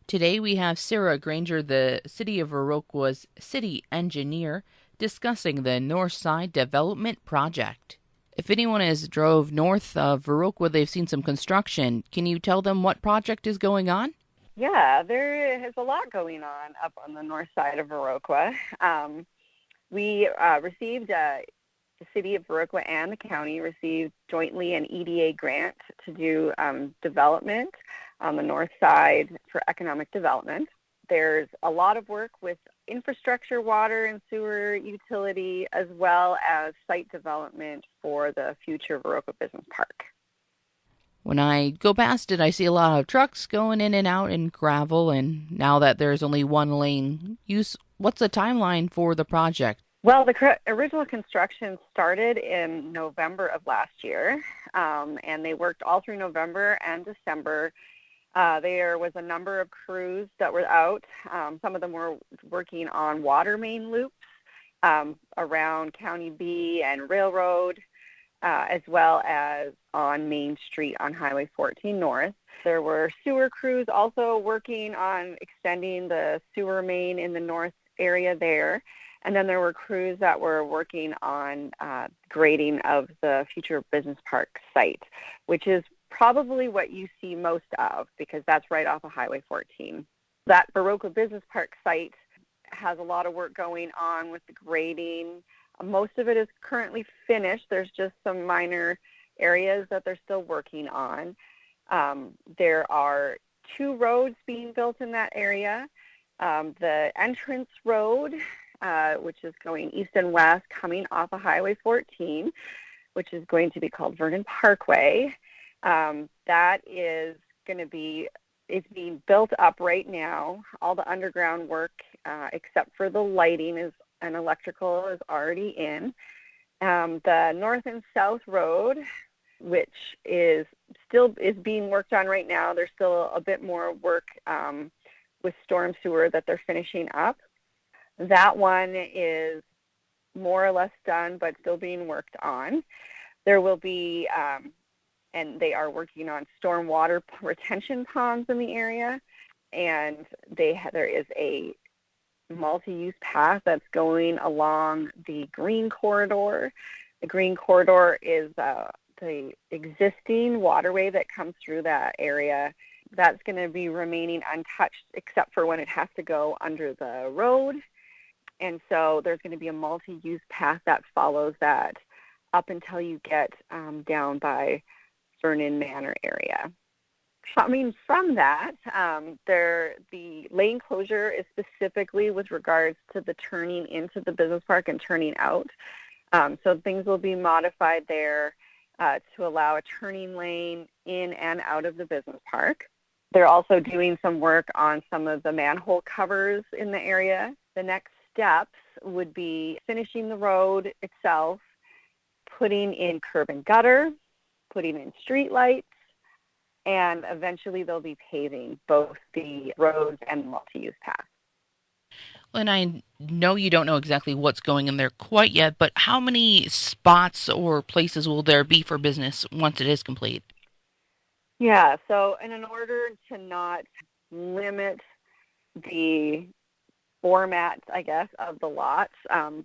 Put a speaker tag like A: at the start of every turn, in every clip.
A: Today we have Sarah Grainger, the City of Viroqua's city engineer, discussing the North Side Development Project. If anyone has drove north of Viroqua, they've seen some construction. Can you tell them what project is going on?
B: Yeah, there is a lot going on up on the north side of Viroqua. We received, the city of Viroqua and the county received jointly an EDA grant to do development on the north side for economic development. There's a lot of work with infrastructure, water and sewer utility, as well as site development for the future Viroqua Business Park.
A: When I go past it, I see a lot of trucks going in and out and gravel, and now that there's only one lane use, what's the timeline for the project?
B: Well, the original construction started in November of last year, and they worked all through November and December. There was a number of crews that were out. Some of them were working on water main loops around County B and Railroad, as well as on Main Street on Highway 14 North. There were sewer crews also working on extending the sewer main in the north area there. And then there were crews that were working on grading of the future business park site, which is probably what you see most of because that's right off of Highway 14. That Viroqua Business Park site has a lot of work going on with the grading. Most of it is currently finished. There's just some minor areas that they're still working on. There are 2 roads being built in that area. The entrance road, which is going east and west, coming off of Highway 14, which is going to be called Vernon Parkway. That is going to be, it's being built up right now. All the underground work, except for the lighting and electrical, is already in. The north and south road, which is being worked on right now. There's still a bit more work with storm sewer that they're finishing up. That one is more or less done, but still being worked on. There will be, and they are working on stormwater retention ponds in the area, and there is a multi-use path that's going along the Green Corridor. The Green Corridor is the existing waterway that comes through that area. That's going to be remaining untouched except for when it has to go under the road. And so there's going to be a multi-use path that follows that up until you get down by Vernon Manor area. Coming from that, the lane closure is specifically with regards to the turning into the business park and turning out. So things will be modified there to allow a turning lane in and out of the business park. They're also doing some work on some of the manhole covers in the area. The next steps would be finishing the road itself, putting in curb and gutter, putting in street lights, and eventually they'll be paving both the roads and the multi-use path.
A: And I know you don't know exactly what's going in there quite yet, but how many spots or places will there be for business once it is complete?
B: Yeah, so and in order to not limit the format, I guess, of the lots,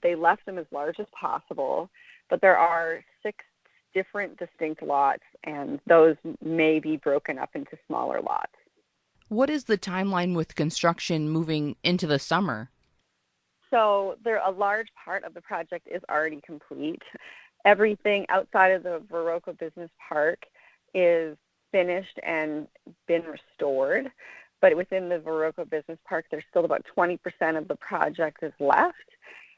B: they left them as large as possible, but there are 6 different distinct lots, and those may be broken up into smaller lots.
A: What is the timeline with construction moving into the summer?
B: So a large part of the project is already complete. Everything outside of the Viroqua Business Park is finished and been restored, but within the Viroqua Business Park, there's still about 20% of the project is left.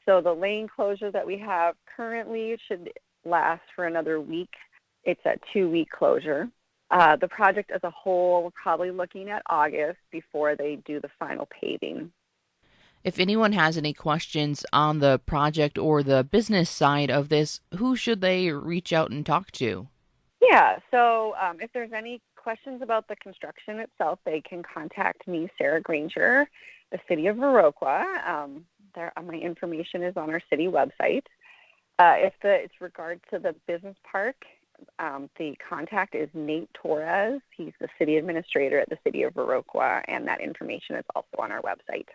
B: So the lane closure that we have currently should last for another week. It's a 2-week closure. The project as a whole, we're probably looking at August before they do the final paving.
A: If anyone has any questions on the project or the business side of this, who should they reach out and talk to?
B: Yeah, so if there's any questions about the construction itself, they can contact me, Sarah Grainger, the City of Viroqua. My information is on our city website. If it's regard to the business park, The contact is Nate Torres. He's the city administrator at the city of Viroqua, and that information is also on our website.